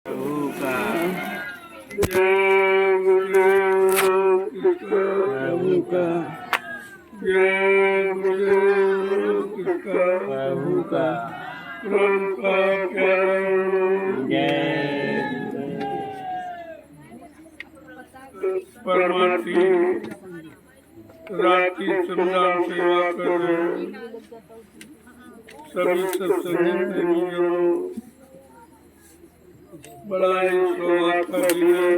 प्रभु का प्रभु का प्रभु का जय परमार्थी रात की श्रमदान सेवा कर रहे सभी सत्संगी प्रेमियों, बड़ा ही सौभाग्य का दिन है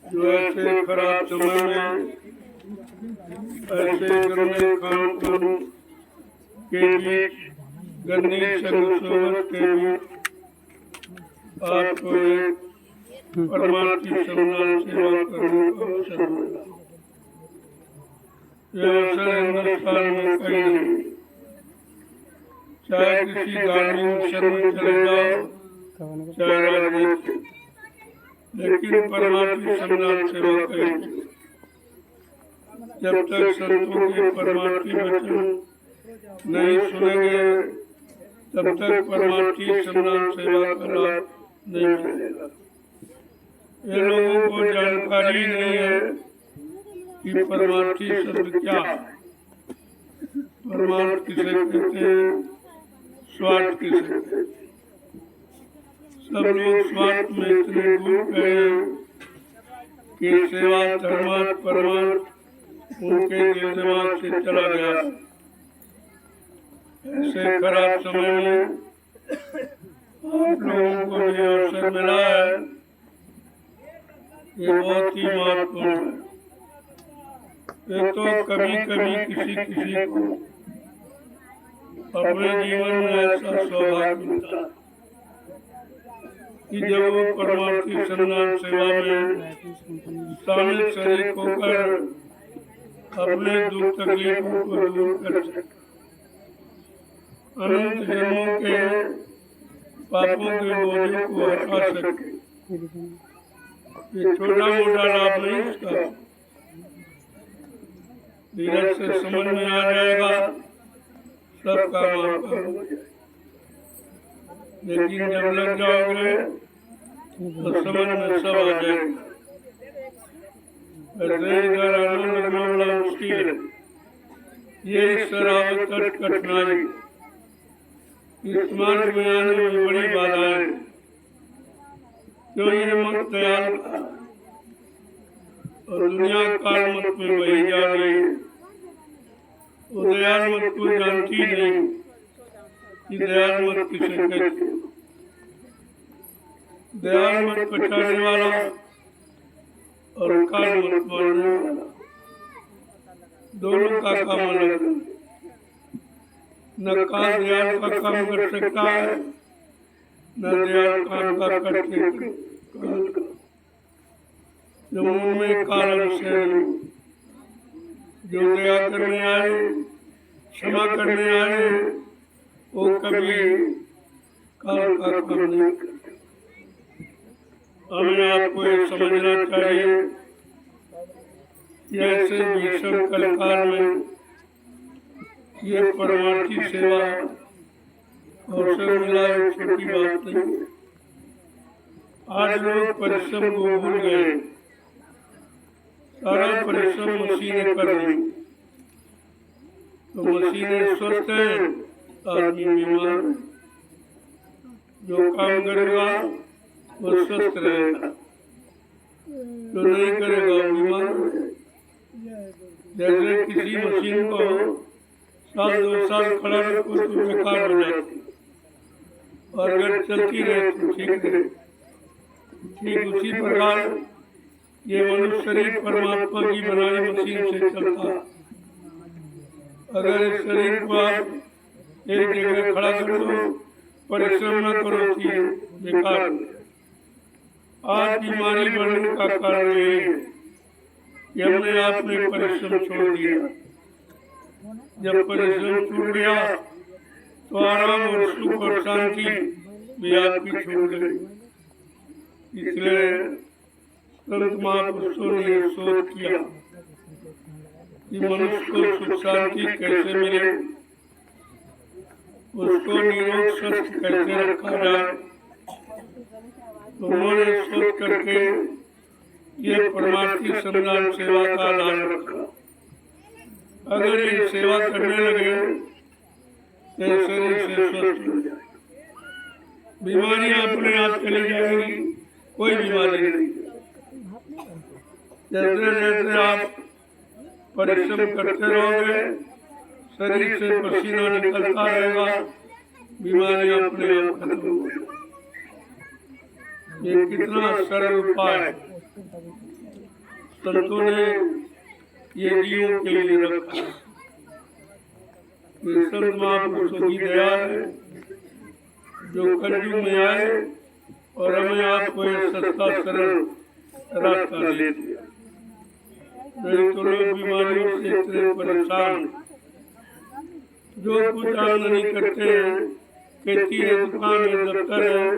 जो ऐसे खराब समय में ऐसे गंदे खान पान के बीच गंदी संगत के बीच आपको एक परमार्थी श्रमदान सेवा करने का अवसर मिला। यह अवसर हिंदुस्तान में कहीं नहीं, चाहे किसी धार्मिक मिशन में चले जाओ, चाहे राजनीति, लेकिन परमार्थी श्रमदान सेवा कहीं जब तक संतों के परमार्थी वचन नहीं सुनेंगे तब तक परमार्थी श्रमदान सेवा का लाभ नहीं मिलेगा। ये लोगों को जानकारी नहीं है कि परमार्थी शब्द क्या है, परमार्थ किसे कहते हैं, स्वार्थ किसे कहते हैं। सब लोग स्वार्थ में इतने डूब गए हैं कि सेवा धर्मार्थ परमार्थ उनके दिल दिमाग से चला गया। ऐसे खराब समय में आप लोगों को ये अवसर मिला है, ये बहुत ही महत्वपूर्ण है। ये तो कभी कभी किसी किसी को अपने जीवन में ऐसा सौभाग्य मिलता है कि जब वो परमार्थी श्रमदान सेवा में शामिल शरीक होकर अपने दुख तकलीफों को दूर कर सके, अनंत जन्मों के पापों के बोझों को हटा सके। ये छोटा मोटा लाभ नहीं इसका, धीरज से समझ में आ जाएगा, सब काम आपका हो जाएगा। लेकिन जब लग जाओगे तो समझ में सब आ जाएगा। इधर आना लगना बड़ा मुश्किल है। ये शराबत कठिनाई इस मार्ग में आने में बड़ी बाधाएं, क्यों ये मत दयाल और दुनिया काल मत में बही जा रही है। वो दयाल मत को जानती नहीं कि दयाल मत किसे कहते। दयाल मत बचाने वाला और काल मत मारने वाला दोनों का काम अलग है। न काल दयाल का काम कर सकता है, न दयाल काल का करते काल का। जो मुंह में काल से जो दया करने आए, क्षमा करने आए, वो कभी काल का काम नहीं करते। हमें आपको ये समझना चाहिए कि ऐसे भीषण कलकाल में ये परमार्थी सेवा अवसर मिला एक छोटी बात नहीं है। आज लोग परिश्रम को भूल गए, सारा परिश्रम मशीनें कर रही, तो मशीनें स्वस्थ हैं, आदमी बीमार है। जो काम करेगा वो स्वस्थ रहेगा, जो नहीं करेगा वो बीमार हो जाएगा। जैसे किसी मशीन को साल 2 साल खड़ा रखो तो बेकार हो जाती, और अगर चलती रहे तो ठीक रहे। ठीक उसी प्रकार ये मनुष्य शरीर परमात्मा की बनाई मशीन से चलता है। अगर इस शरीर को आप एक जगह खड़ा कर दो, परिश्रम न करो कि बेकार। आज बीमारी बढ़ने का कारण यही है कि हमने आपने परिश्रम छोड़ दिया। जब परिश्रम छूट गया तो आराम और सुख और शांति भी आपकी छूट गई। इसलिए संत महापुरुषों ने शोध किया कि मनुष्य को सुख शांति कैसे मिले, उसको निरोग स्वस्थ कैसे रखा जाए, तो उन्होंने सोच करके ये परमार्थी श्रमदान सेवा का आधार रखा। अगर ये सेवा करने लगे तो शरीर से स्वस्थ हो जाए, बीमारियां अपने आप चली जाएगी, कोई बीमारी नहीं। जैसे जैसे आप परिश्रम करते रहोगे, शरीर से पसीना निकलता रहेगा, बीमारियां अपने आप खत्म हो जाएगी। ये कितना सरल उपाय है, संतों ने ये जीवों के लिए रखा। ये संत महापुरुषों की दया है जो कलयुग में आए और हमें आपको ये सस्ता सरल रास्ता दे दिया। नहीं तो लोग बीमारियों से इतने परेशान, जो कुछ आमदनी करते हैं, खेती है, दुकान है, दफ्तर है,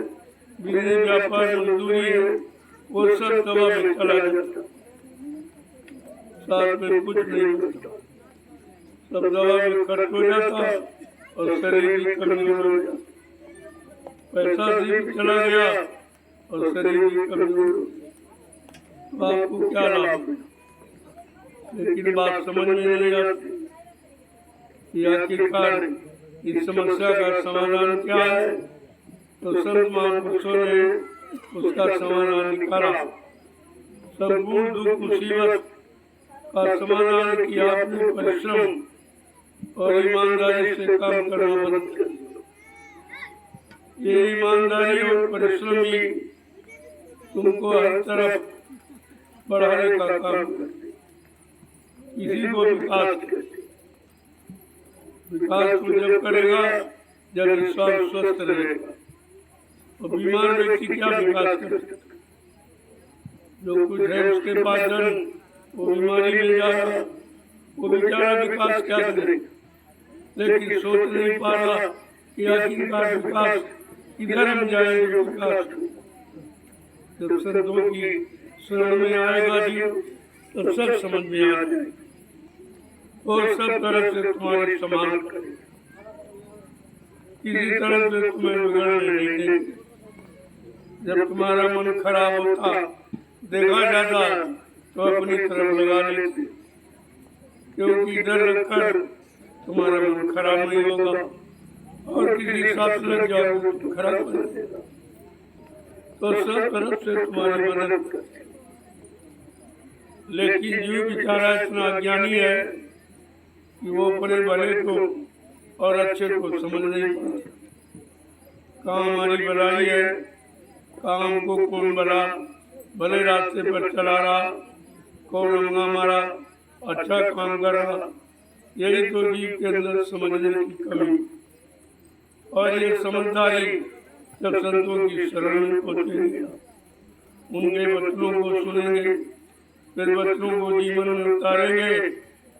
बिजली व्यापार मजदूरी है, वो सब दवा में चला जाता, साथ में कुछ नहीं होता, सब दवा में खर्च हो जाता और शरीर भी कमजोर हो जाता। पैसा भी चला गया और शरीर भी कमजोर हो गया, आपको क्या लाभ? लेकिन बात समझ में नहीं आती कि आखिरकार इस समस्या का समाधान क्या है। तो संत महापुरुषों ने उसका समाधान निकाला। संपूर्ण दुख मुसीबत का समाधान किया आपने परिश्रम और ईमानदारी से काम करना बंद कर दिया। ये ईमानदारी और परिश्रम ही तुमको हर तरफ बढ़ाने का काम करते, इसी को विकास कहते। विकास को जब करेगा जब विश्वास स्वस्थ रहेगा। और बीमार व्यक्ति क्या विकास कर सकता? जो कुछ है उसके पास धन, वो बीमारी में जा रहा, वो बेचारा विकास क्या करेगा? लेकिन सोच नहीं पा रहा कि आखिरकार विकास किधर हम जाएंगे। विकास जब संतों की शरण में आएगा जीव, तो सब समझ में आ जाएगा और सब तरफ से तुम्हारी संभाल करेगा, किसी तरह से तुम्हें बिगड़ने नहीं देंगे। जब तुम्हारा मन खराब होता देखा जाता तो अपनी तरफ लगा लेते, क्योंकि डर रखकर तुम्हारा मन खराब नहीं होगा और किसी साथ लग जाओगे तो खराब हो जाएगा। तो सब तरफ से तुम्हारी मदद करते। लेकिन जीव बेचारा इतना अज्ञानी है कि वो अपने भले को और अच्छे को समझ नहीं पाता। कहाँ हमारी भलाई है, कहाँ हमको कौन भले रास्ते पर चला रहा, कौन हमारा अच्छा काम कर रहा, यही तो जीव के अंदर समझने की कमी। और ये समझदारी जब संतों की शरण में पहुंचेंगे, उनके वचनों को सुनेंगे, फिर वचनों को जीवन में उतारेंगे,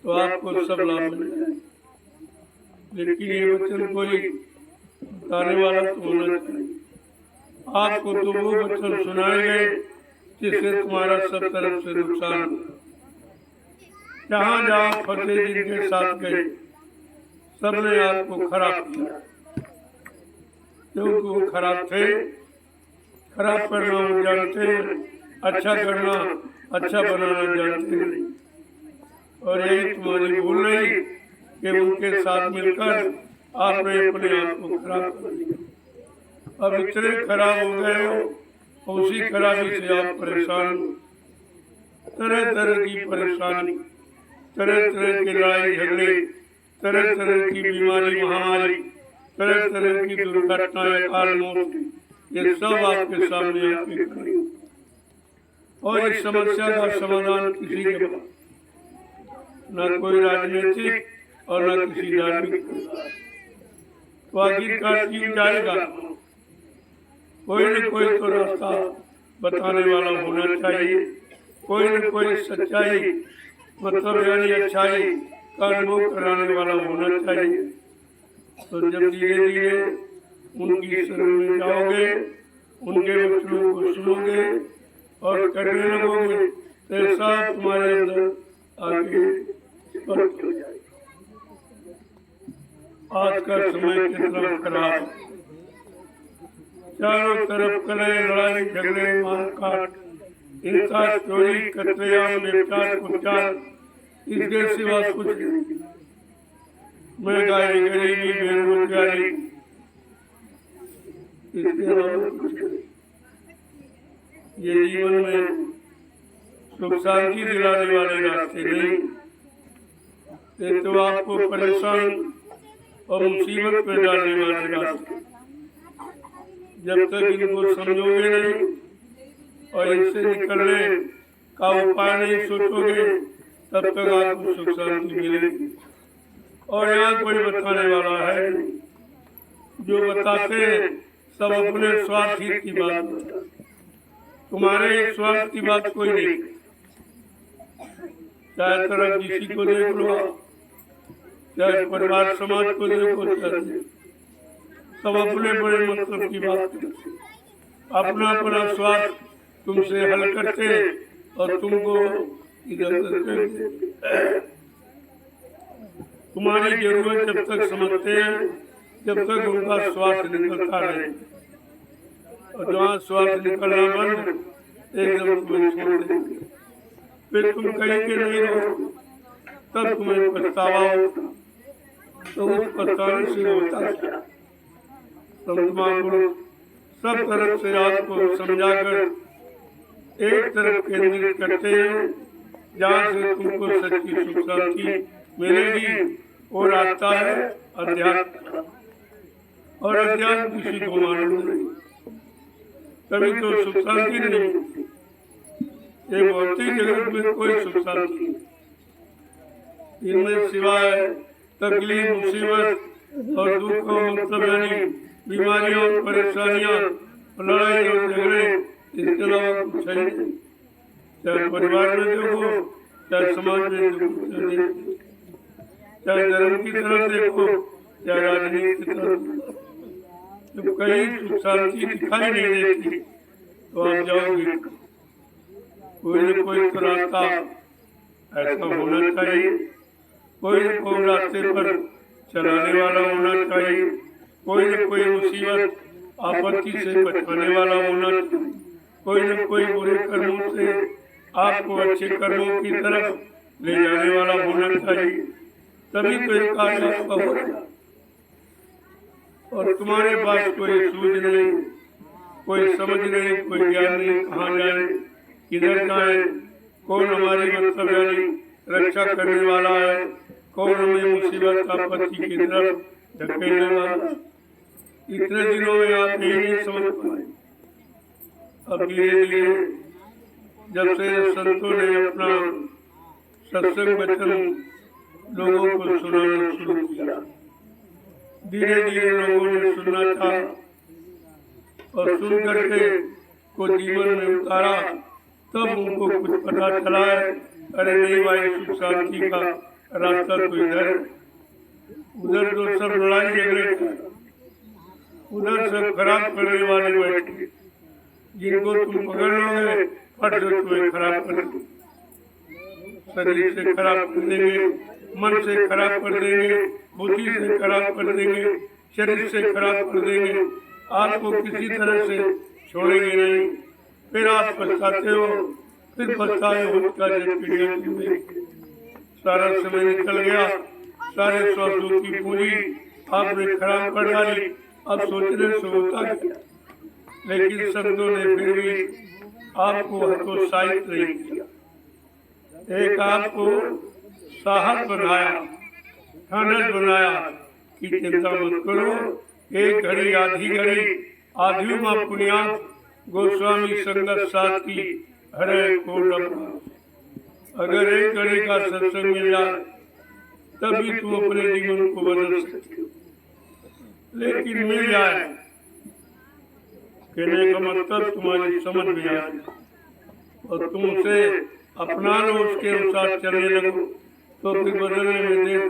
तो आपको सब लाभ मिल जाएगा। लेकिन ये वचन कोई बताने वाला तो होना चाहिए। आपको तो वो वचन सुनाएंगे जिससे तुम्हारा सब तरफ से नुकसान हो। जहाँ जहाँ फतेह जिनके साथ गए, सबने आपको खराब किया, क्योंकि वो खराब थे। खराब करना वो जानते हैं, अच्छा करना, अच्छा बनाना जानते नहीं। और यही तुम्हारी भूल रही कि उनके साथ मिलकर आपने अपने आप को खराब कर दिया। अब इतने खराब हो गए हो, उसी खराबी से आप परेशान हो। तरह तरह की परेशानी, तरह तरह के लड़ाई झगड़े, तरह तरह की बीमारी महामारी, तरह तरह की दुर्घटनाएं, काल मौत, ये सब आपके सामने आपके खड़ी हो। और इस समस्या का समाधान किसी के पास न कोई राजनीतिक और न किसी धार्मिक। तो आखिरकार क्यों जाएगा? कोई न कोई तो रास्ता बताने वाला होना चाहिए, कोई न कोई सच्चाई मतलब यानी अच्छाई का अनुभव कराने वाला होना चाहिए। तो जब धीरे धीरे उनकी शरण में जाओगे, उनके वचनों को सुनोगे और करने लगोगे, तो सब तुम्हारे अंदर आगे स्पष्ट हो जाएगा। आज का समय कितना खराब, चारों तरफ कलह लड़ाई झगड़े मारकाट हिंसा चोरी कतलेआम व्यभिचार कुचार इसके सिवा कुछ नहीं। महंगाई गरीबी बेरोजगारी इसके अलावा कुछ नहीं। ये जीवन में सुख शांति दिलाने वाले रास्ते नहीं, ये तो आपको परेशान और मुसीबत में डालने वाले रास्ते। जब तक इनको समझोगे नहीं और इनसे निकलने का उपाय नहीं सोचोगे तब तक आपको सुख शांति मिलेगी। और यहाँ कोई बताने वाला है जो बताते हैं सब अपने स्वार्थ हित की बात बताते, तुम्हारे स्वार्थ की बात कोई नहीं। चाहे तरफ किसी को देख लो, चाहे परिवार समाज को देखो, सब अपने बड़े मतलब की बात करते, अपना अपना स्वार्थ तुमसे हल करते और तुमको इधर उधर तुम्हारी जरूरत जब तक समझते हैं जब तक उनका स्वार्थ निकलता रहे, और जहाँ स्वार्थ निकलना बंद एकदम तुम्हें छोड़ देंगे। फिर तुम कहीं के नहीं रहो, तब तुम्हें पछतावा होगा। तो उस पछताने से होता क्या? महापुरुष सब तरफ से आपको समझाकर एक तरफ केंद्रित करते हैं जहाँ से तुमको सच्ची सुख शांति मिलेगी। वो रास्ता है अध्यात्म, और अध्यात्म किसी को मालूम नहीं, तभी तो सुख शांति नहीं मिलती। ये भौतिक जगत में कोई सुख शांति नहीं, इनमें सिवाय तकलीफ मुसीबत और दुख और मतलब यानी बीमारियों परेशानियां लड़ाई और झगड़े, इसके अलावा कुछ है नहीं। चाहे परिवार में देखो, चाहे समाज में देखो, चाहे धर्म की तरफ देखो, चाहे राजनीति की तरफ, जब कहीं सुख शांति दिखाई नहीं देती तो आप जाओगे। कोई न कोई तो रास्ता ऐसा होना चाहिए, कोई न कोई रास्ते पर चलाने वाला होना चाहिए, कोई न कोई मुसीबत आपत्ति से बचाने वाला होना चाहिए, कोई न कोई बुरे कर्मों से आपको अच्छे कर्मों की तरफ ले जाने वाला होना चाहिए, तभी तो एक कार्य आपका हो जाए। और तुम्हारे पास कोई सूझ नहीं, कोई समझ नहीं, कोई ज्ञान नहीं, कहाँ जाए किधर जाए, कौन हमारी मतलब यानी रक्षा करने वाला है, कौन हमें मुसीबत आपत्ति की तरफ धकेलने वाला। इतने दिनों में आप यही नहीं समझ पाए। अब धीरे धीरे जब से संतों ने अपना सत्संग वचन लोगों को सुनाना शुरू किया, धीरे धीरे लोगों ने सुनना था और सुन करके को जीवन में उतारा, तब उनको कुछ पता चला है, अरे नहीं भाई सुख शांति का रास्ता तो इधर, उधर तो सब लड़ाई झगड़े का, उधर सब खराब करने वाले बैठे, जिनको तुम पकड़ लोगे फट से तुम्हें खराब कर देंगे, शरीर से खराब कर देंगे, मन से खराब कर देंगे, बुद्धि से खराब कर देंगे, शरीर से खराब कर देंगे, आपको किसी तरह से छोड़ेंगे नहीं। फिर आप पछताते हो, फिर पछताए हो उसका जब पीढ़ियों की सारा समय निकल गया, सारे स्वास्थ्यों की पूरी आपने खराब कर डाली। अब सोचने से होता क्या, लेकिन संतों ने फिर भी आपको हतोत्साहित नहीं किया, एक आपको साहस बनाया, ठानस बनाया कि चिंता मत करो, एक घड़ी आधी घड़ी आधी माँ पुण्या गोस्वामी संगत साथ की हरे को डबा। अगर एक घड़ी का सत्संग मिल जाए तभी तुम अपने जीवन को बदल सकते हो, लेकिन मिल जाए कहने का मतलब तुम्हारी समझ में आ जाए और तुम उसे अपना लो, उसके अनुसार चलने लगो, तो फिर बदलने में देर,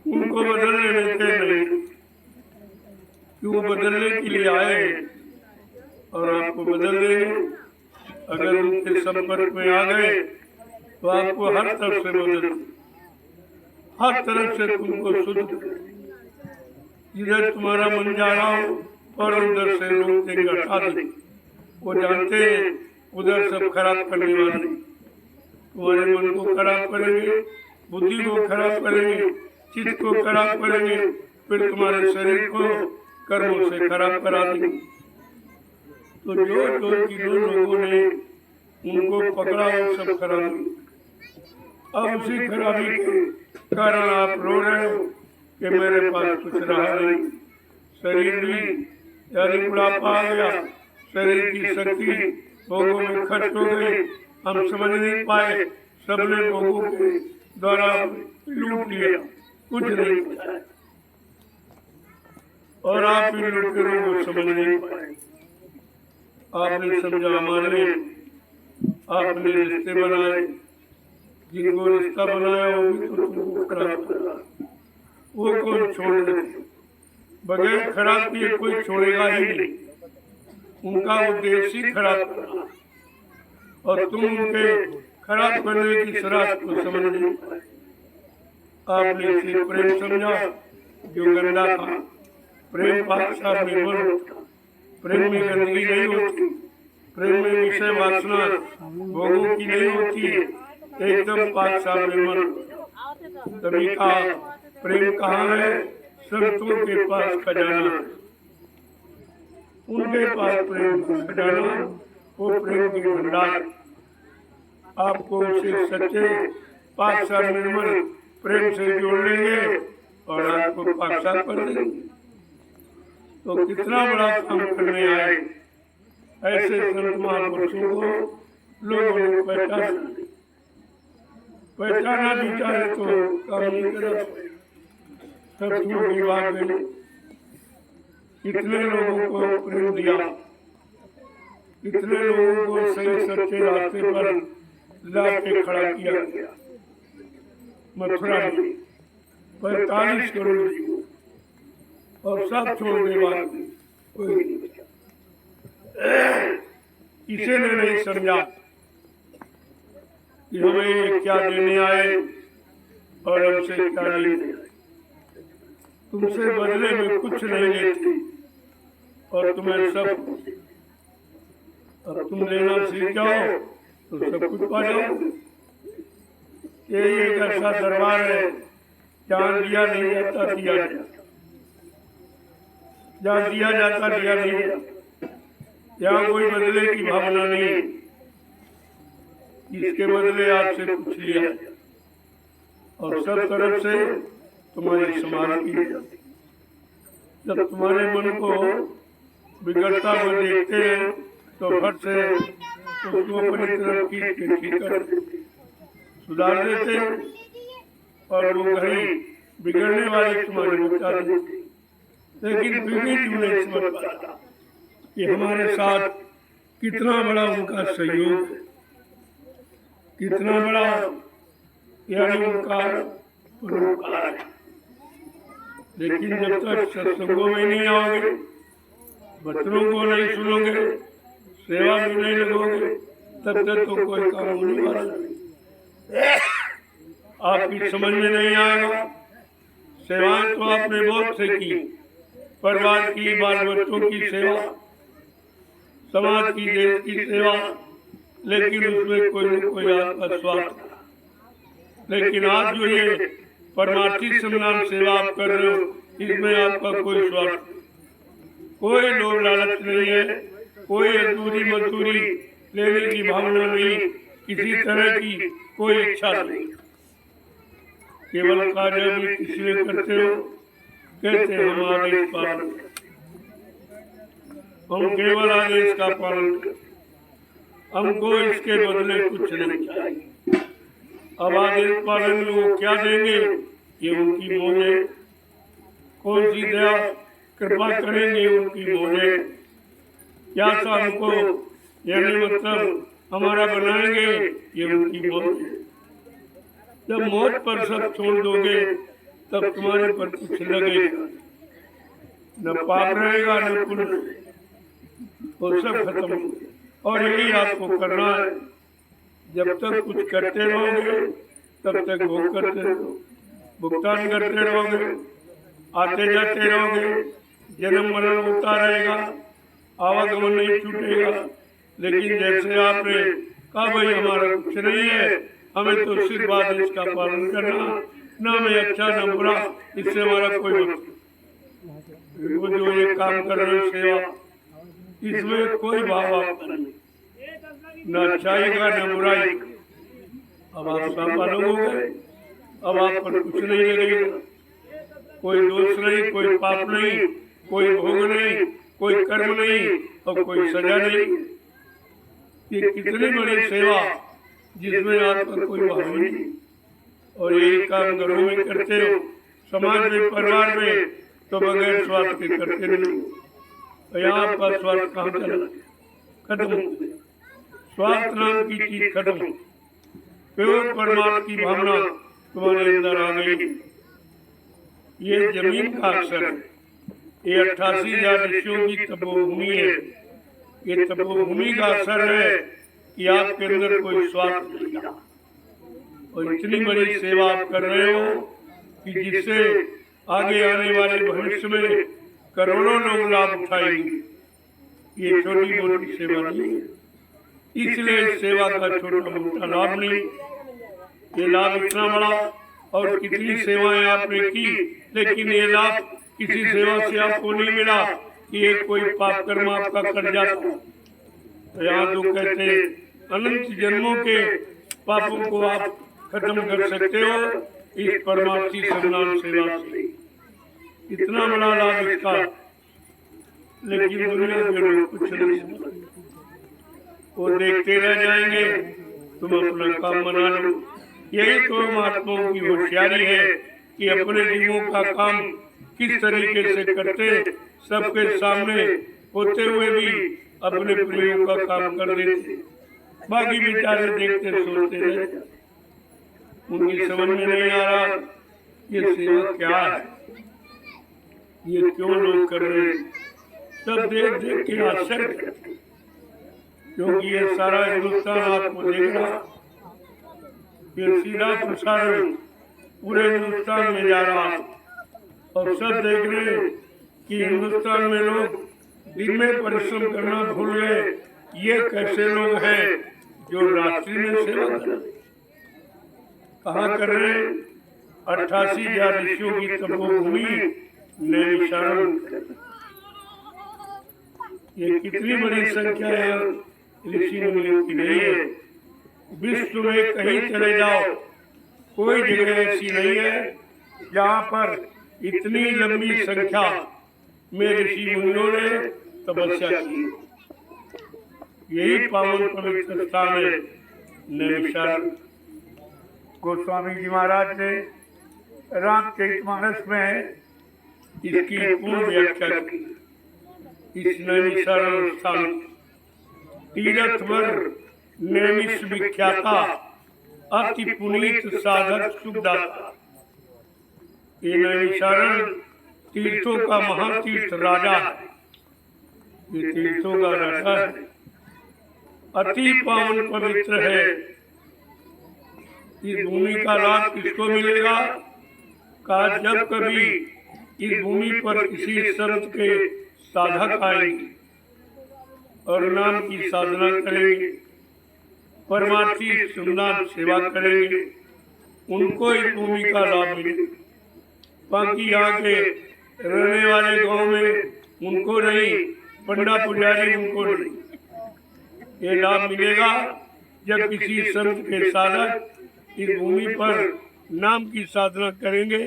उनको बदलने में देर नहीं, कि वो बदलने के लिए आए और आपको बदल देंगे। अगर उनके संपर्क में आ गए तो आपको हर तरफ से बदल, हर तरफ से तुमको शुद्ध, जिधर तुम्हारा मन जा रहा हो और उधर से रोक देंगे, हटा देंगे। वो जानते हैं उधर सब खराब करने वाले तुम्हारे मन को खराब करेंगे, बुद्धि को खराब करेंगे, चित्त को खराब करेंगे, फिर तुम्हारे शरीर को कर्मों से खराब करा देंगे। तो जो जो तीनों लोगों ने उनको पकड़ा वो सब खराबी। अब उसी खराबी के कारण आप रो रहे हो कि मेरे पास कुछ रहा नहीं, शरीर भी यानी बुढ़ापा आ गया, शरीर की शक्ति भोगों में खर्च हो गई, हम समझ नहीं पाए, सबने भोगों के द्वारा लूट लिया, कुछ नहीं बचा और आप इन लुटेरों को समझ नहीं पाए। आपने समझा हमारे, आपने रिश्ते बनाए, जिनको रिश्ता बनाया वो भी तो तुमको खराब करा, वो कौन छोड़ दे, बगैर खराब किए कोई छोड़ेगा ही नहीं, उनका उद्देश्य ही खराब करना और तुम उनके खराब करने की शराब को समझ नहीं पाए। आपने इसे प्रेम समझा जो गंदा था, प्रेम पाकशाह में मन होता, प्रेम में गंदगी नहीं होती, प्रेम में विषय वासना भोगों की नहीं होती है, एकदम पाकशाह में मन। तभी कहा प्रेम कहाँ है, संतों के पास खजाना, उनके पास प्रेम खजाना, वो प्रेम की भंडार। आपको उसे सच्चे पाकशाह निर्मल प्रेम से जोड़ लेंगे और आपको पाकशाह कर देंगे। तो कितना बड़ा काम करने आए, ऐसे संत महापुरुषों को लोगों ने पहचाना भी चाहे तो काम नहीं करा, सब झूठ विवाह गए। कितने लोगों को प्रेम दिया, कितने लोगों को सही सच्चे रास्ते पर ला के खड़ा किया गया। मथुरा में 45 करोड़ जीव और सब छोड़ने वाले कोई नहीं बचा। किसी ने नहीं समझा कि हमें क्या देने आए और हमसे क्या लेने आए। तुमसे बदले में कुछ नहीं लेते और तुम्हें सब, अब तुम लेना सीख जाओ तो सब कुछ पा जाओगे। ये एक ऐसा दरबार है जहाँ दिया नहीं जाता दिया जाता, जहाँ दिया जाता दिया नहीं जाता, यहाँ कोई बदले की भावना नहीं, इसके बदले आपसे कुछ लिया और सब तरफ से तुम्हारी संभाल की जाती। जब तुम्हारे मन को बिगड़ता हुआ देखते हैं तो फट से उसको अपनी तरफ खींच के ठीक कर देते, सुधार देते और वो घड़ी बिगड़ने वाले तुम्हारे बचा देते। लेकिन फिर भी तुम नहीं समझ पाता कि हमारे साथ कितना बड़ा उनका सहयोग है, कितना बड़ा यानी उनका परोपकार है। लेकिन जब तक सत्संगों में नहीं आओगे, बच्चों को नहीं सुनोगे, सेवा में नहीं लगोगे, तब तक तो कोई काम होने वाला नहीं, आपकी समझ में नहीं आएगा। सेवाएं तो आपने बहुत से की, परिवार की, बाल बच्चों की सेवा, समाज की, देश की सेवा, लेकिन उसमें कोई न कोई आपका स्वार्थ। लेकिन आप जो ये परमार्थी सम्मान सेवा आप कर रहे हो, इसमें आपका कोई स्वार्थ, कोई लोभ लालच नहीं है, कोई अधूरी मजदूरी लेने की भावना नहीं, किसी तरह की कोई इच्छा नहीं। केवल कार्य भी इसलिए करते हो कैसे हम आदेश पालन करें, हम केवल आदेश का पालन करें, हमको इसके बदले कुछ नहीं चाहिए। अब आदेश पालन में वो क्या देंगे ये उनकी मोहे, कौन सी दया कृपा करेंगे उनकी मोहे, क्या सा हमको यानी मतलब हमारा बनाएंगे ये उनकी मोहे। जब मौत पर सब छोड़ दोगे तब तुम्हारे पर कुछ लगेगा, न पाप रहेगा न पुण्य, वो सब खत्म। और यही आपको करना है, जब तक कुछ करते रहोगे तब तक भोग करते रहो, भुगतान करते रहोगे, आते जाते रहोगे, जन्म मरण होता रहेगा, आवागमन नहीं छूटेगा। लेकिन जैसे आपने कहा भाई हमारा कुछ नहीं है, हमें तो सिर्फ आदेश का पालन करना, ना हमें अच्छा न बुरा, इससे हमारा कोई मतलब। वो जो ये काम कर रहे हो सेवा, इसमें कोई भाव आपका नहीं, न अच्छाई का न बुराई। अब आप संपन्न हो गए, अब आप पर कुछ नहीं लगेगा, कोई दोष नहीं, कोई पाप नहीं, कोई भोग नहीं, कोई कर्म नहीं और कोई सजा नहीं। ये कितनी बड़ी सेवा जिसमें आपका कोई भाव नहीं। और यही काम घरों में करते हो, समाज में, परिवार में, तो बगैर स्वार्थ के करते नहीं। तो यहाँ आपका स्वार्थ कहाँ चला, खत्म हो गया। स्वार्थ नाम की चीज खत्म हो, केवल परमात्मा की भावना तुम्हारे अंदर आ गई। ये जमीन का अक्षर है, ये 88,000 ऋषियों की तपोभूमि है। ये तपोभूमि का असर है कि आपके अंदर कोई स्वार्थ नहीं है। और इतनी बड़ी सेवा आप कर रहे हो कि जिससे आगे आने वाले भविष्य में करोड़ों लोग लाभ उठाएंगे। ये छोटी मोटी सेवा नहीं है, इसलिए इस सेवा का छोटा मोटा लाभ नहीं, ये लाभ इतना बड़ा। और कितनी सेवाएं आपने की, लेकिन ये लाभ किसी सेवा से आपको नहीं मिला कि ये कोई पाप कर्म आपका कर जाता। तो यहाँ तो कहते हैं अनंत जन्मों के पापों को आप खत्म कर सकते हो इस परमार्थी सन्नाम सेवा से। इतना बड़ा लाभ इसका, लेकिन दुनिया के लोग कुछ नहीं समझते, वो देखते रह जाएंगे, तुम अपना काम बना लो। यही तो महात्माओं की होशियारी है कि अपने जीवों का काम किस तरीके से करते, सबके सामने होते हुए भी अपने प्रियों का काम कर देते। बाकी बेचारे देखते सोचते रहते, उनकी समझ में नहीं आ रहा ये सेवा क्या है, ये क्यों लोग कर रहे हैं। सब देख देख के आश्चर्य करते, क्योंकि ये सारा हिंदुस्तान आपको देख रहा, ये सीधा प्रसारण पूरे हिंदुस्तान में जा रहा और सब देख रहे कि हिंदुस्तान में लोग दिन में परिश्रम करना भूल गए। ये कैसे लोग हैं जो रात्रि में सेवा कर रहे, कहाँ कर रहे हैं? 88,000 ऋषियों की तपोभूमि नैमिषारण्य कर रहे। ये कितनी बड़ी संख्या है ऋषि मुनियों की नहीं है। विश्व में कहीं चले जाओ, कोई जगह ऐसी नहीं है जहाँ पर इतनी लंबी संख्या में ऋषि मुनियों ने तपस्या की। यही पावन पवित्र स्थान है नैमिषारण्य। गोस्वामी जी महाराज ने रामचरितमानस में इसकी पूर्ण व्याख्या की। इस नैमिषारण्य स्थान तीर्थवर नैमिष विख्याता अति पुनीत साधक सुखदाता। ये नैमिषारण्य तीर्थों का महातीर्थ राजा है, ये तीर्थों का राजा है, अति पावन पवित्र है। इस भूमि का लाभ किसको मिलेगा? कहा जब कभी इस भूमि पर किसी संत के साधक आएंगे और नाम की साधना करेंगे, परमार्थी सुंदर सेवा करेंगे, उनको इस भूमि का लाभ मिलेगा। बाकी यहाँ के रहने वाले गांव में उनको नहीं, पंडा पुजारी उनको नहीं। ये लाभ मिलेगा जब किसी संत के साधक इस भूमि पर नाम की साधना करेंगे।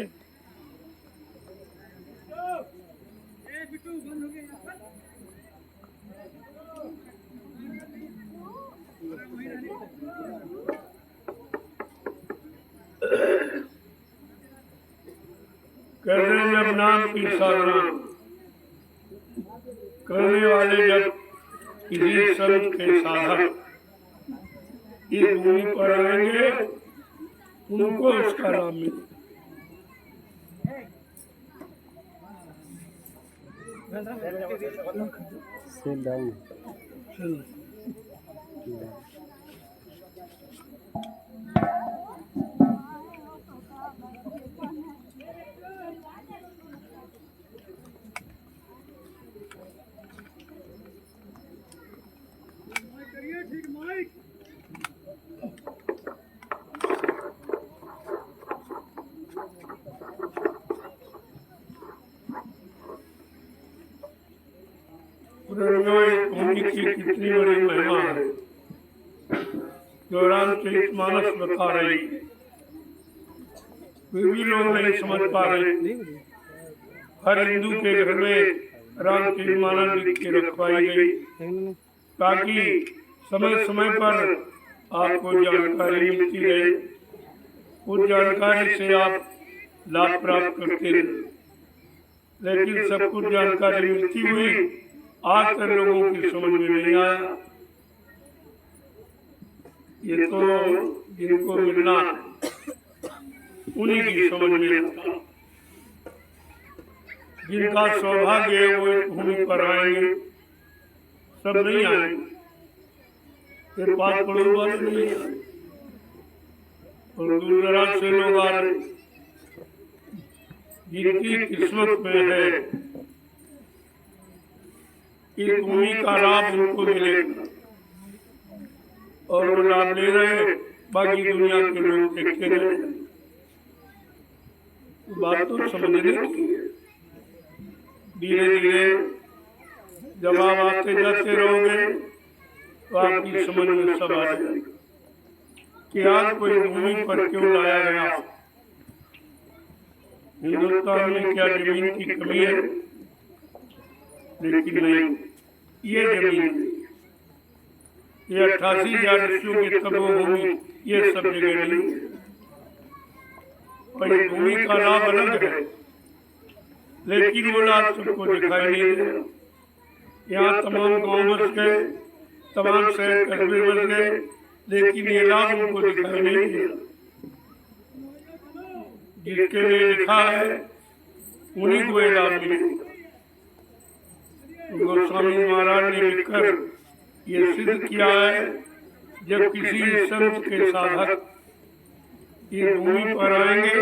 करने जब नाम की साधना करने वाले जब किसी संत के साधक इस भूमि पर आएंगे, उनको उसका नाम मिलेगा। प्रेमियों इस भूमि की कितनी बड़ी महिमा है जो रामचरितमानस बता रही है, फिर भी लोग नहीं समझ पा रहे। हर हिंदू के घर में रामचरितमानस लिख के रखवाई गई ताकि समय समय पर आपको जानकारी मिलती रहे, उस जानकारी से आप लाभ प्राप्त करते रहे। लेकिन सब कुछ जानकारी मिलती हुई आज तक लोगों की समझ में नहीं आया। ये तो जिनको मिलना उन्हीं की समझ में आता, जिनका सौभाग्य है वो इस भूमि पर आएंगे, सब नहीं आएंगे। ये पास पड़ोस वाले नहीं आए और दूर दराज से लोग आ रहे, जिनकी किस्मत में है इस भूमि का लाभ उनको मिलेगा और वो लाभ ले रहे हैं, बाकी दुनिया के लोग देखते रहे। बात तो समझने की है। धीरे धीरे जब आप आते जाते रहोगे तो आपकी समझ में सब आ जाएगा कि आज कोई भूमि पर क्यों लाया गया। हिंदुस्तान में क्या जमीन की कमी है? लेकिन नहीं, ये जमीन, ये 88,000 ऋषियों की तपोभूमि, ये सब जगह नहीं है। और भूमि का लाभ अलग है, लेकिन वो लाभ सबको दिखाई नहीं दे रहा। यहाँ तमाम गाँव बस गए, तमाम शहर कस्बे बस गए, लेकिन ये लाभ उनको दिखाई नहीं दे रहा। जिसके लिए लिखा है उन्हीं को ये लाभ मिलेगा। गोस्वामी महाराज ने लिखकर ये सिद्ध किया है, जब किसी संत के साधक इस भूमि पर आएंगे,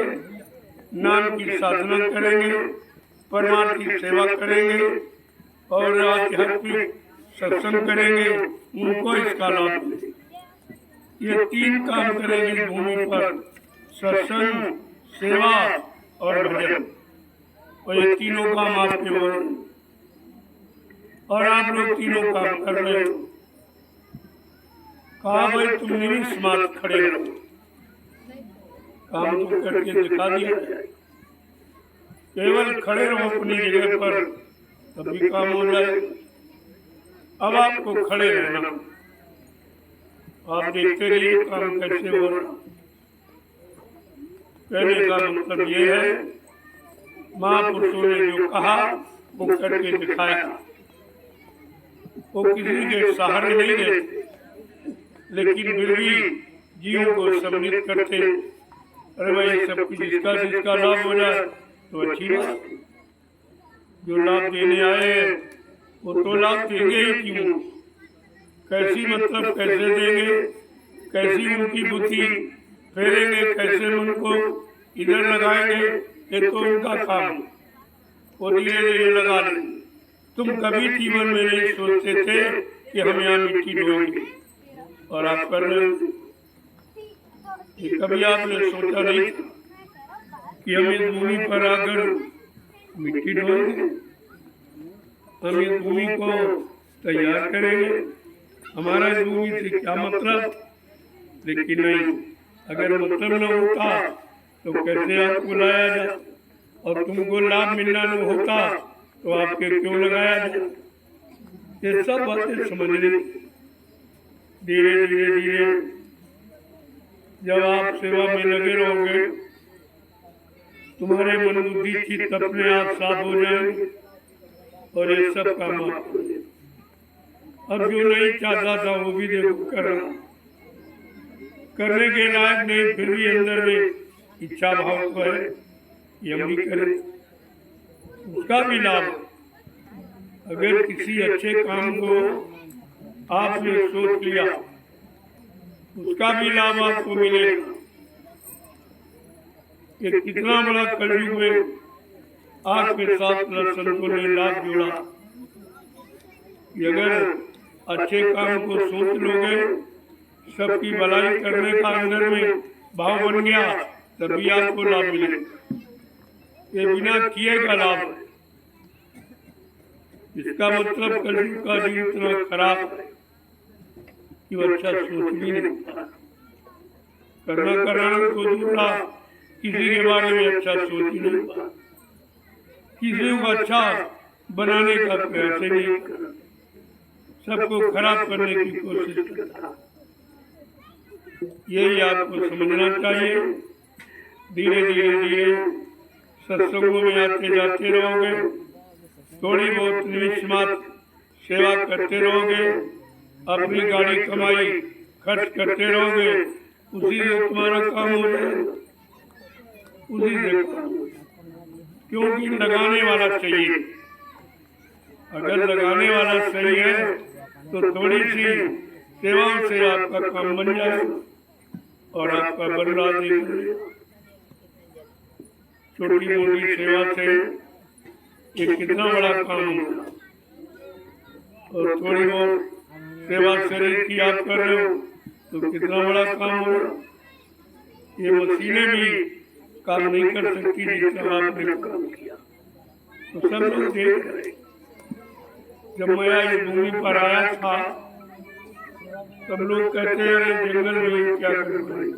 नाम की साधना करेंगे, परमार्थ की सेवा करेंगे और आध्यात्मिक सत्संग करेंगे, उनको इसका लाभ मिलेगा। ये 3 काम करेंगे भूमि पर, सत्संग, सेवा और भजन, और ये तीनों काम आपके हो और आप लोग तीनों काम कर रहे हो। कहा भाई तुम नहीं समाज खड़े हो, काम तो करके दिखा दिया जाए। केवल खड़े रहो अपनी जगह पर, तभी काम हो जाए। अब आपको खड़े रहना, आप देखते रहिए काम कैसे हो रहा। कहने का मतलब ये है, महापुरुषों ने जो कहा वो करके दिखाया। वो किसी के सहारे नहीं देते, लेकिन फिर भी जीवों को सम्मिलित करते। अरे भाई सब कुछ जिसका जिसका लाभ हो जाए तो अच्छी बात। जो लाभ देने आए वो तो लाभ देंगे ही क्यों, कैसी मतलब कैसे देंगे, कैसी उनकी बुद्धि फेरेंगे, कैसे मन को इधर लगाएंगे, ये तो उनका काम है। वो धीरे धीरे लगा लेंगे। तुम कभी जीवन में नहीं सोचते थे कि हम यहाँ मिट्टी ढोएंगे और आप कर रहे हो। ये कभी आपने सोचा नहीं कि हम इस भूमि पर आकर मिट्टी ढोएंगे, हम इस भूमि को तैयार करेंगे, हमारा इस भूमि से क्या मतलब। लेकिन नहीं, अगर मतलब न होता तो कैसे आपको लाया जाए, और तुमको लाभ मिलना न होता तो आपके क्यों लगाया जाए। ये सब बातें समझने धीरे धीरे धीरे जब आप सेवा में लगे रहोगे, तुम्हारे मन बुद्धि चित्त अपने आप साफ हो जाएंगे और ये सब काम आप हो जाए। अब जो नहीं चाहता था वो भी देखो कर रहा, करने के लायक नहीं, फिर भी अंदर में इच्छा भाव तो है ये हम भी करें, उसका भी लाभ। अगर किसी अच्छे काम को आपने सोच लिया, उसका भी लाभ आपको मिलेगा। ये कितना बड़ा कलयुग में आपके साथ संतों ने लाभ जोड़ा। अगर अच्छे काम को सोच लोगे, सबकी भलाई करने का अंदर में भाव बन गया, तभी आपको लाभ मिलेगा। ये बिना किए का लाभ है। इसका मतलब कलयुग का जीव इतना खराब है कि वो अच्छा सोच भी नहीं पा। करना कराना को दूसरा किसी के बारे में अच्छा सोच ही नहीं पा, किसी को अच्छा बनाने का प्रयास ही नहीं कर, सबको खराब करने की कोशिश करता। यही आपको समझना चाहिए। धीरे धीरे धीरे सत्संगों में आते जाते रहोगे, थोड़ी बहुत निस्वार्थ सेवा करते रहोगे, अपनी गाड़ी कमाई खर्च करते रहोगे, उसी से तुम्हारा काम हो जाएगा, उसी से। क्योंकि लगाने वाला चाहिए। अगर लगाने वाला सही है तो थोड़ी सी सेवाओं से आपका काम बन जाएगा और आपका बदला देगा। छोटी मोटी सेवा से ये कितना बड़ा काम होगा। और थोड़ी बहुत सेवा शरीर की आप कर रहे हो तो कितना बड़ा काम होगा। ये मशीनें भी काम नहीं कर सकती जितना आपने काम किया। तो सब लोग देख रहे। जब मैं इस भूमि पर आया था सब लोग कहते हैं जंगल में क्या कर रहे,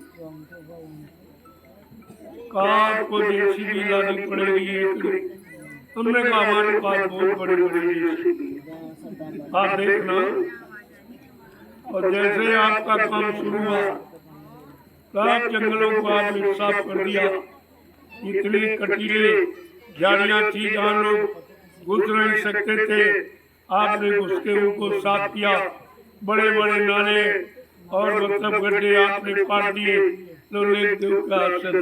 आपको जेसीबी लानी पड़ेगी। हमने कहा हमारे पास बहुत बड़े बड़े जेसीबी, आप देखना। और जैसे आपका काम शुरू हुआ सब जंगलों को आपने साफ कर दिया। इतनी कटीले झाड़ियां थी जहाँ लोग घुस नहीं सकते थे, आपने घुस के उनको साफ किया। बड़े बड़े नाले और मतलब गड्ढे आपने पाट दिए। तो लेक देव का असर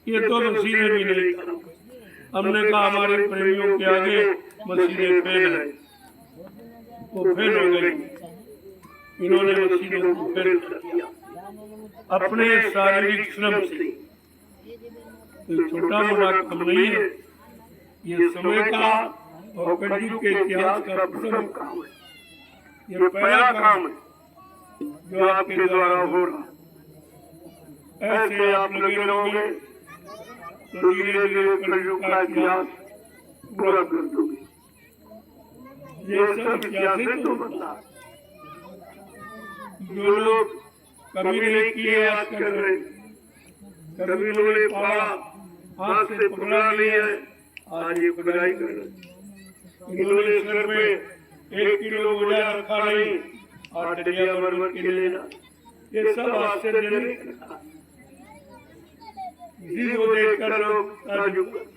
ये तो मशीनें भी नहीं था। हमने कहा हमारे प्रेमियों के आगे मशीनें फेल है, वो फेल हो गई। इन्होंने मशीनों को फेल कर दिया अपने शारीरिक श्रम से। तो छोटा मोटा काम नहीं है, ये समय का और कलयुग के इतिहास का प्रथम काम है। ये पहला काम है जो आपके द्वारा हो रहा। ऐसे आप लगे रहोगे तो धीरे धीरे कलयुग का इतिहास पूरा कर दोगे। ये सब इतिहास तो बदला। जो लोग कभी नहीं किए आज कर रहे, कभी उन्होंने पढ़ा हाथ से पकड़ा नहीं है, आज ये खुदाई कर रहे। इन्होंने सर पे 1 किलो बोझा रखा नहीं और डलिया बरबर के लेना, ये सब आश्चर्यजनक है। इसी को देखकर लोग ताज्जुब करते।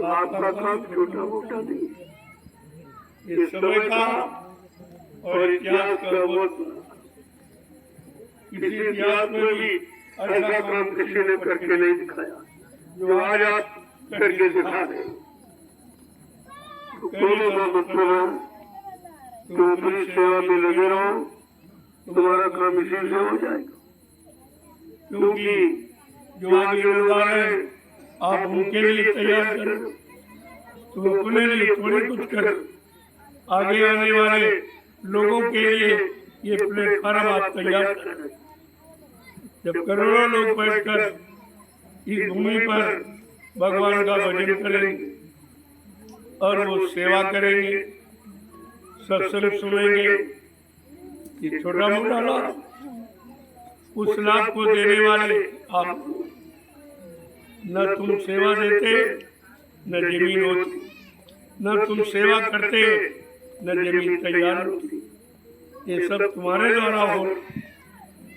आपका काम छोटा मोटा नहीं, ये समय का और इतिहास का बहुत। किसी इतिहास में भी ऐसा काम किसी ने करके नहीं दिखाया जो आज आप करके दिखा रहे। कहने का मतलब है तुम अपनी सेवा में लगे रहो, तुम्हारा काम इसी से हो जाएगा। क्योंकि जो आगे लोग आ रहे हैं आप उनके लिए तैयार करो, तो अपने लिए थोड़ी कुछ करो। आगे आने वाले लोगों के लिए ये प्लेटफॉर्म आप तैयार करें। जब करोड़ों लोग बैठकर इस भूमि पर भगवान का भजन करेंगे और वो सेवा करेंगे, सत्संग सुनेंगे, ये छोटा मोटा लाभ, उस लाभ को देने वाले आप। न तुम सेवा देते न जमीन होती, न तुम सेवा करते न जमीन तैयार होती। ये सब तुम्हारे द्वारा हो,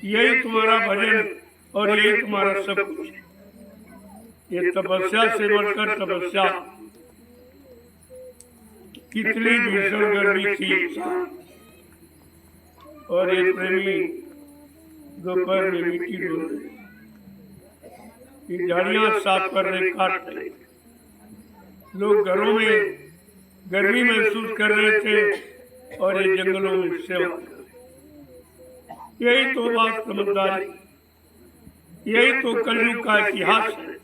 यही तुम्हारा भजन और यही तुम्हारा सब कुछ। ये तपस्या से बढ़कर तपस्या। कितनी भीषण गर्मी थी और ये प्रेमी दोपहर में मिट्टी ढो रहे, झाड़ियां साफ कर रहे, काट रहे। लोग घरों में गर्मी महसूस कर रहे थे और ये जंगलों में सेवा कर रहे। यही तो बात समझदारी, यही तो कलयुग का इतिहास है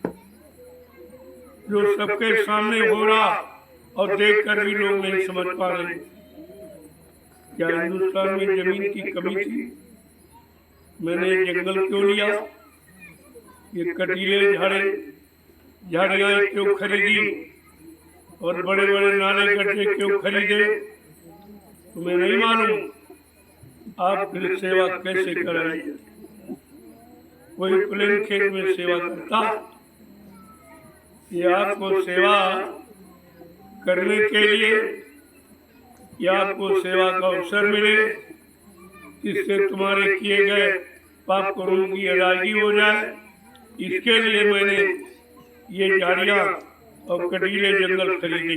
जो सबके सामने हो रहा और देखकर भी लोग नहीं समझ पा रहे। क्या हिंदुस्तान में जमीन की कमी थी? मैंने जंगल क्यों लिया? ये कटीले झाड़ियां क्यों खरीदी और बड़े बड़े नाले गड्ढे क्यों खरीदे तुम्हें नहीं मालूम? आप फिर सेवा कैसे कराएंगे? कोई प्लेन खेत में सेवा करता? ये आपको सेवा करने के लिए या आपको सेवा का अवसर मिले जिससे तुम्हारे किए गए पाप कर्मों की अदायगी हो जाए, इसके लिए मैंने ये झाड़ियाँ और कटीले जंगल खरीदे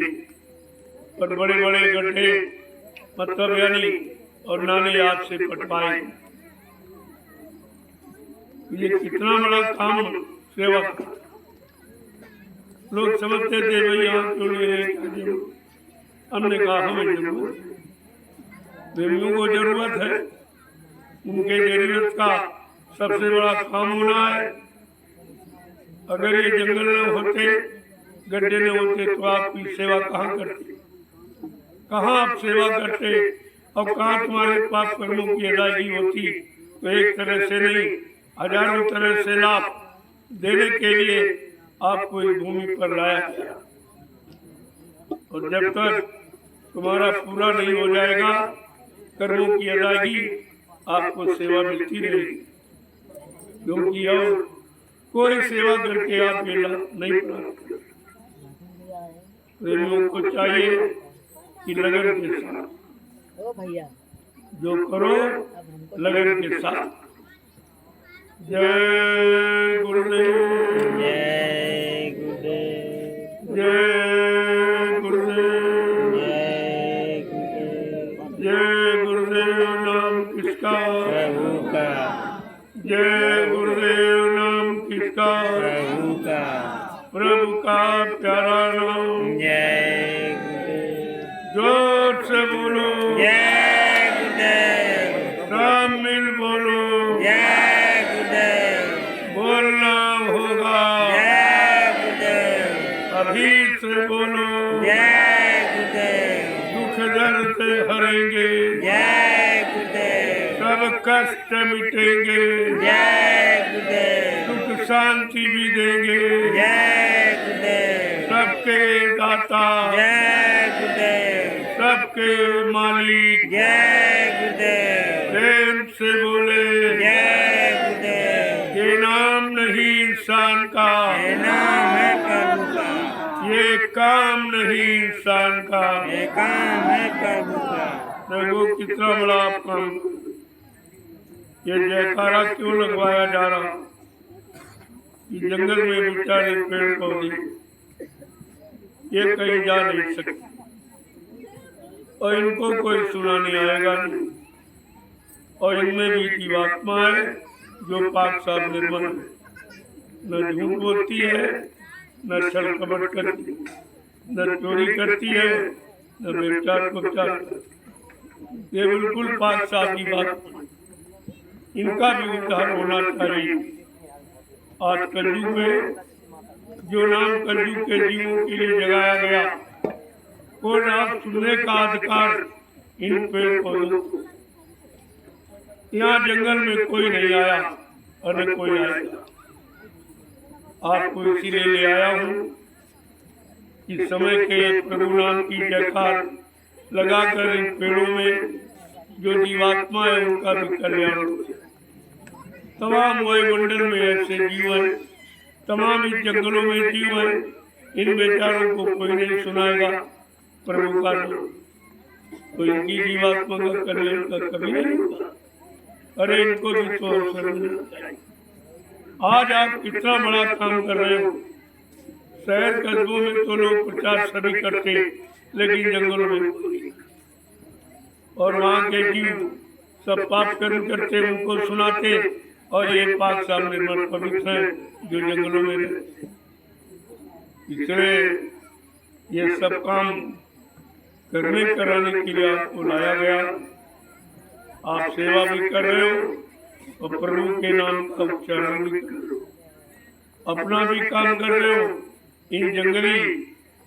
और बड़े बड़े गड्ढे मतलब यानी और नाले आपसे पटवाए। ये कितना बड़ा काम सेवा का। लोग समझते थे भाई यहाँ क्यों ले रहे, हमने कहा हमें जरूरत, प्रेमियों को जरूरत है, उनके जरूरत का सबसे बड़ा काम होना है। अगर ये जंगल न होते, गड्ढे न होते तो आपकी सेवा कहाँ करते, कहाँ आप सेवा करते और कहाँ तुम्हारे पाप कर्मों की अदायगी होती? तो एक तरह से नहीं, हजारों तरह से लाभ देने के लिए आपको इस भूमि पर लाया गया। और जब तक तुम्हारा पूरा नहीं हो जाएगा कर्मों की अदायगी, आपको सेवा मिलती रहेगी, क्योंकि और कोई सेवा करके आप ये नहीं प्राप्त। प्रेमियों को चाहिए कि लगन के साथ जो करो, लगन के साथ। जय गुरुदेव, जय गुरुदेव, जय गुरुदेव, जय गुरुदेव। जय गुरुदेव नाम किसका? प्रभु का। जय गुरुदेव नाम किसका? प्रभु का। प्रभु का प्यारा नाम। जय गुरुदेव, जोर से बोलो, जय गुरुदेव, राम मिल बोलो, जय गुरुदेव, बोलना होगा, जय गुरुदेव, अभी से बोलो, जय गुरुदेव, दुख दर्द से हरेंगे, जय गुरुदेव, सब कष्ट मिटेंगे, जय गुरुदेव, सुख शांति भी देंगे, जय गुरुदेव, सबके दाता, जय गुरुदेव, सबके मालिक, जय गुरुदेव, प्रेम से बोले, जय गुरुदेव। ये नाम नहीं इंसान का, ये नाम है प्रभु का, ये काम नहीं इंसान का। ये काम है प्रभु का। देखो कितना बड़ा आप काम। ये जयकारा क्यों लगवाया जा रहा? ये जंगल में बेचारे पेड़ पौधे ये कहीं जा नहीं सकते और इनको कोई सुनाने आएगा नहीं, और इनमें भी जीवात्मा है जो पाक साफ निर्मल है, न झूठ बोलती है, न छल कपट करती, न चोरी करती है, न व्यभिचार को चाहती। ये बिल्कुल पाक साफ की बात। इनका भी उद्धार होना चाहिए। आज कलयुग में जो नाम कलयुग के जीवों के लिए जगाया गया, वो नाम सुनने का अधिकार इन पेड़ पौधों को। यहाँ जंगल में कोई नहीं आया और न कोई आएगा। आपको इसीलिए ले आया हूँ कि समय के प्रभु नाम की जयकार लगाकर इन पेड़ों में जो जीवात्मा है उनका भी कल्याण हो। तमाम वायुमंडल में ऐसे जीव हैं, तमाम इस जंगलों में जीव हैं, इन बेचारों को कोई नहीं सुनाएगा प्रभु का नाम, तो इनकी जीवात्मा का कल्याण का कभी नहीं होगा। अरे इनको भी तो अवसर मिलना चाहिए। आज आप कितना बड़ा काम कर रहे हो। शहर कस्बों में तो लोग प्रचार सभी करते, लेकिन जंगलों में कोई। और वहाँ के जीव सब पाप कर्म करते, उनको सुनाते, और ये पाक साफ निर्मल पवित्र है जो जंगलों में रहते। इसलिए ये सब काम करने कराने के लिए आपको लाया गया। आप सेवा भी कर रहे हो और प्रभु के नाम का उच्चारण भी कर रहे हो, अपना भी काम कर रहे हो। इन जंगली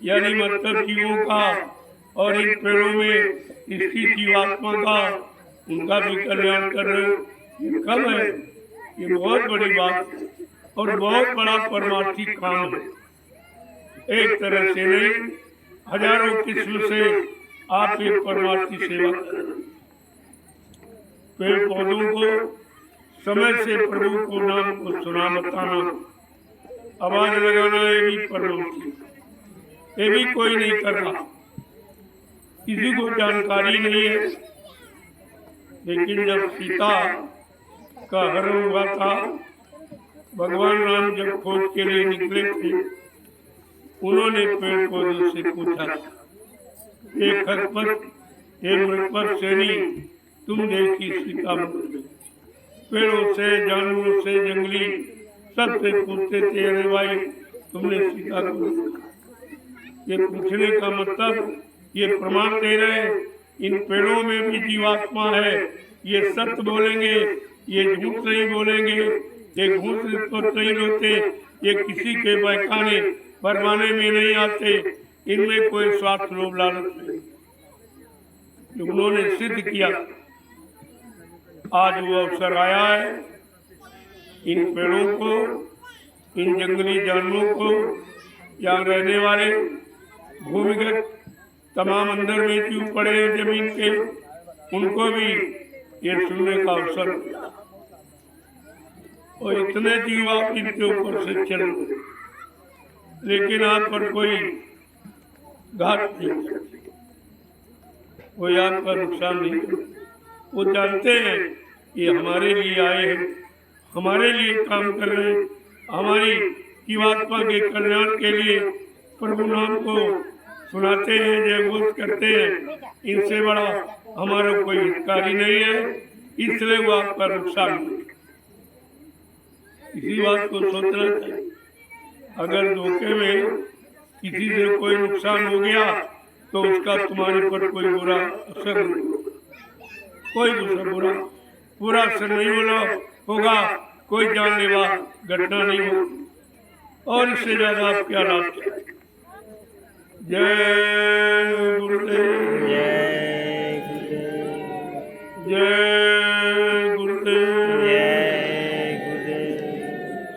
यानी मतलब जीवों का और इन पेड़ों में इसकी जीवात्मा का, उनका भी कल्याण कर रहे हो। ये कम है, ये बहुत बड़ी बात है और बहुत बड़ा परमार्थी काम है। एक तरह से नहीं, हजारों किस्म से आप ये परमार्थ की सेवा करें। पेड़ पौधों को समय से प्रभु को नाम को सुना बताना, आवाज लगाना, ये भी परमार्थ, ये भी कोई नहीं कर रहा, किसी को जानकारी नहीं है। लेकिन जब सीता का हरण हुआ था, भगवान राम जब खोज के लिए निकले थे, उन्होंने पेड़ पौधों से पूछा, एक खरपत, एक मृगपत सेनी, तुम देखी सीता पेड़ों से, जानवरों से, जंगली सबसे पूछते थे, अरे भाई तुमने सीता को देखा? ये पूछने का मतलब ये प्रमाण दे रहे, इन पेड़ों में भी जीवात्मा है, ये सत्य बोलेंगे, ये झूठ नहीं बोलेंगे, ये झूठ तो नहीं होते, ये किसी के बहकाने बरमाने में नहीं आते, इनमें कोई स्वार्थ लोभ लालच नहीं। उन्होंने सिद्ध किया, आज वो अवसर आया है, इन पेड़ों को, इन जंगली जानवरों को, यहाँ रहने वाले भूमिगत तमाम अंदर में क्यों पड़े हैं जमीन के, उनको भी ये सुनने का अवसर मिला। और इतने जीव आप इनके ऊपर से चल रहे, लेकिन आप पर कोई घात नहीं करते, कोई आपका नुकसान नहीं करते। वो जानते हैं ये हमारे लिए आए हैं, हमारे लिए काम कर रहे हैं, हमारी जीवात्मा के कल्याण के लिए प्रभु नाम को सुनाते हैं, जय घोष करते हैं। इनसे बड़ा हमारा कोई हितकारी नहीं है, इसलिए वो आपका नुकसान नहीं। इसी बात को सोचना चाहिए। अगर धोखे में किसी से कोई नुकसान हो गया तो उसका तुम्हारे पर कोई बुरा असर नहीं होगा, कोई बुरा असर नहीं होगा, कोई जानलेवा घटना नहीं होगी। और इससे ज्यादा आप क्या लाभ चाहते? जय गुरुदेव, जय गुरुदेव, जय गुरुदेव,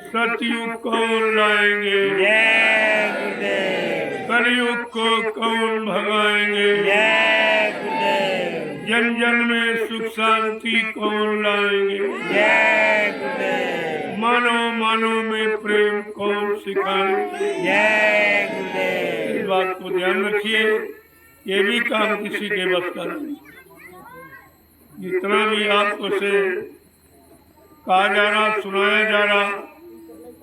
सतयुग कौन लाएंगे, जय गुरुदेव, कलयुग को कौन भगाएंगे, जय गुरुदेव, जन जन में सुख शांति कौन लाएंगे, जय गुरुदेव, मानव में प्रेम कौन सिखाएंगे। जय गुरुदेव। इस बात को ध्यान रखिए, ये भी काम किसी के बस का नहीं। जितना भी आपको से कहा जा रहा, सुनाया जा रहा,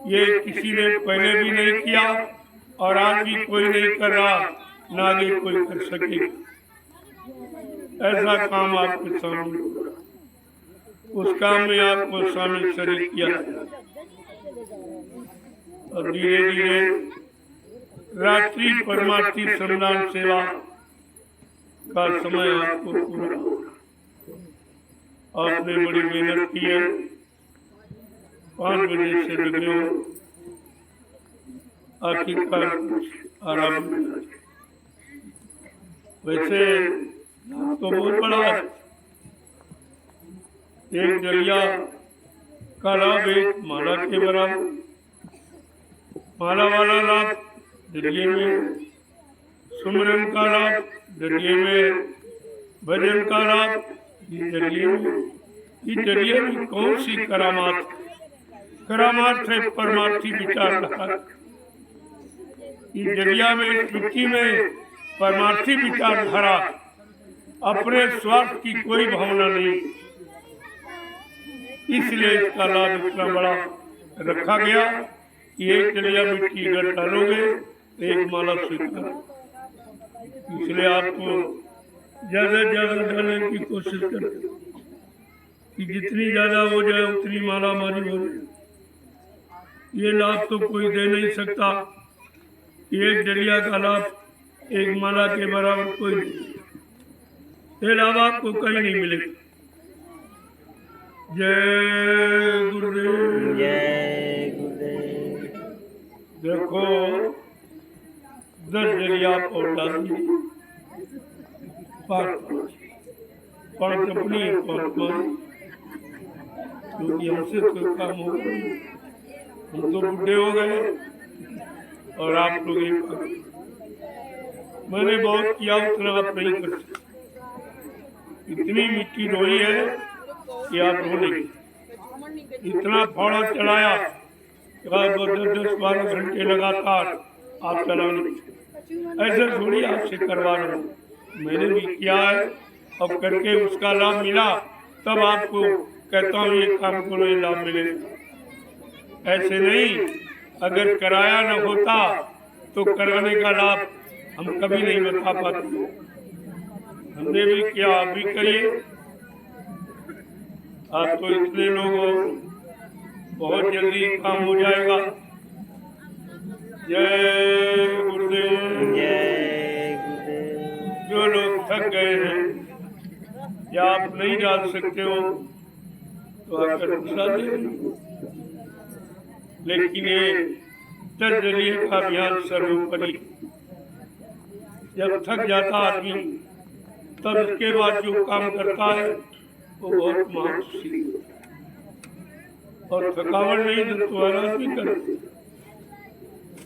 ये किसी ने पहले भी नहीं किया और आज भी कोई नहीं कर रहा, ना आगे कोई कर सकेगा। ऐसा काम आपके सामने हो रहा, उस काम में आपको शामिल शरीक किया और धीरे धीरे रात्रि परमार्थी श्रमदान सेवा का समय आपको पूरा होगा। आपने बड़ी मेहनत की है, 5 बजे से लगे हो, आखिरकार आराम मिला। वैसे तो बहुत बड़ा है, एक दरिया का लाभ एक माला के बराबर, माला वाला लाभ दरिये में, सुमरन का लाभ दरिये में, भजन का लाभ दरिये में। इस दरिये में कौन सी करामात? करामात है परमार्थी विचारधारा। इस दरिया में, इस मिट्टी में परमार्थी विचारधारा, अपने स्वार्थ की कोई भावना नहीं, इसलिए इसका लाभ इतना बड़ा रखा गया कि एक दरिया मिट्टी अगर डालोगे तो एक माला स्वीकार। इसलिए आपको ज्यादा ज्यादा डालने की कोशिश करते कि जितनी ज्यादा हो जाए उतनी माला मारी हो जाए। ये लाभ तो कोई दे नहीं सकता, एक दरिया का लाभ एक माला के बराबर कोई नहीं, ये लाभ आपको कहीं नहीं मिलेगा। जय गुरुदेव, जय गुरुदेव। देखो 10 दरिया पौधा पाँच अपनी क्योंकि हमसे कोई काम हो, हम तो बुढ़े हो गए और आप लोग मैंने बहुत किया उतना आप नहीं कर सकते। इतनी मिट्टी रोई है कि आप रो नहीं। इतना फाड़ा चलाया, 10-12 घंटे लगातार आप चला नहीं। ऐसे थोड़ी आपसे करवा रहा हूँ, मैंने भी किया है। अब करके उसका लाभ मिला तब आपको कहता हूँ ये काम करो, ये लाभ मिलेगा। ऐसे नहीं, अगर कराया न होता तो कराने का लाभ हम कभी नहीं बता पाते। हमने भी किया, आप भी करिए। आप तो इतने लोग हो, बहुत जल्दी काम हो जाएगा। जय गुरुदेव। जय गुरुदेव। जो लोग थक गए हैं या आप नहीं डाल सकते हो तो आकर प्रसाद दे दो। लेकिन ये दर्जनीय का अभियान सर्वोपरि। जब थक जाता आदमी तब इसके बाद जो काम करता है वो बहुत महान खुशी। और थकावट नहीं तो तुम्हारा भी करते।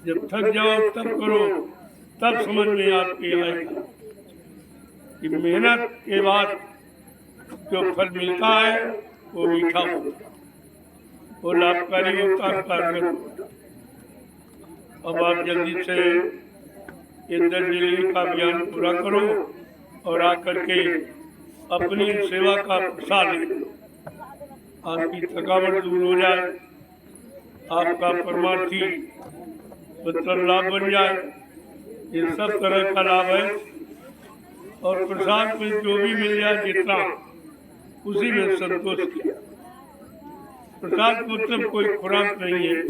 जब थक जाओ तब करो, तब समझ में आपके आएगा कि मेहनत के बाद जो फल मिलता है वो मीठा होता, वो लाभकारी होता है, कारगर होता। अब आप जल्दी से इंदर जिले का अभियान पूरा करो और आकर के अपनी सेवा का प्रसाद ले। आपकी थकावट दूर हो जाए, आपका परमार्थी मतलब लाभ बन जाए। ये सब तरह का लाभ है। और प्रसाद में जो भी मिल जाए जितना, उसी में संतोष किया। प्रसाद मतलब कोई खुराक नहीं है,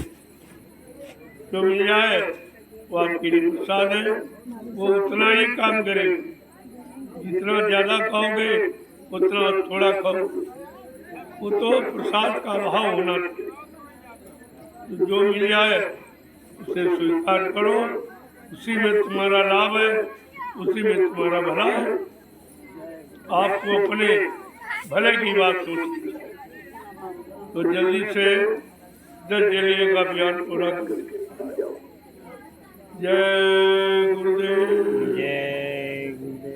जो मिल जाए वो आपके लिए प्रसाद है। वो उतना ही काम करेगा। जितना ज्यादा खाओगे उतना थोड़ा खाओ, वो तो प्रसाद का भाव होना चाहिए। जो मिल जाए उसे स्वीकार करो, उसी में तुम्हारा लाभ है, उसी में तुम्हारा भला है। आपको अपने भले की बात सोचनी, तो जल्दी से 10 जलिए का अभियान पूरा करें। जय गुरुदेव। जय गुरुदेव।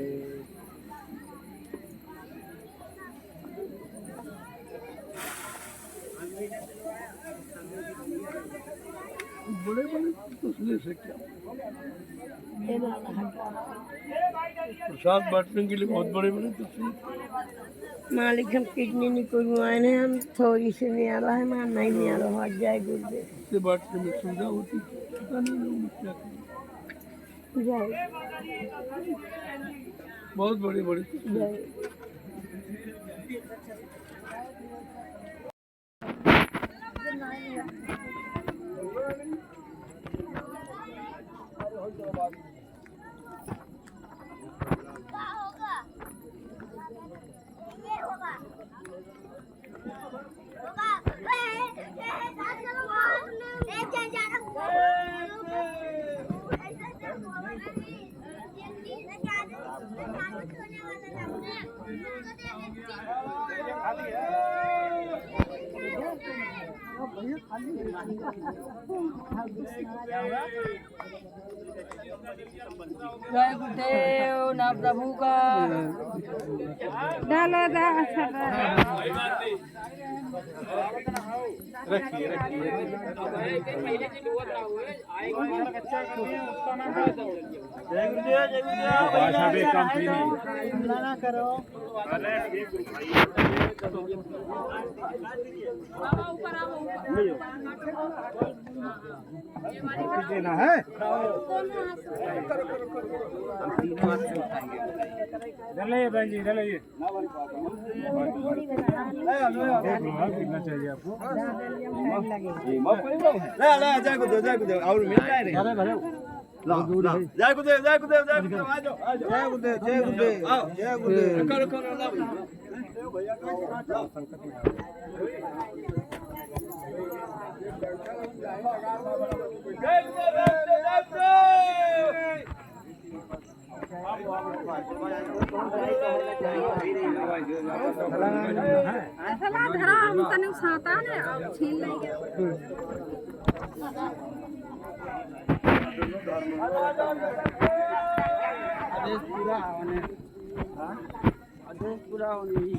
बड़े बड़े दूसरे से क्या प्रसाद बांटने के लिए बहुत बड़े बड़े दूसरे। मालिक हम किडनी नहीं करवाए हैं, हम थोड़ी से नहीं आ रहा है, मां नहीं आ रहा है। जय गुरुदेव। से बांटने में सुविधा होती, पता नहीं लोग क्या करें। जय बहुत बड़े बड़े जय जय गुरुदेव ना प्रभु का डालो देना है। कितना चाहिए आपको? जय गुरुदेव और मिल रहा है। जय गुरुदेव जय गुरुदेव जय गुरुदेव आ जाओ जय गुरुदेव जय गुरुदेव जय गुरुदेव। हम तनिक साता ने अब छीन लेंगे। आदेश पूरा होने आदेश पूरा होने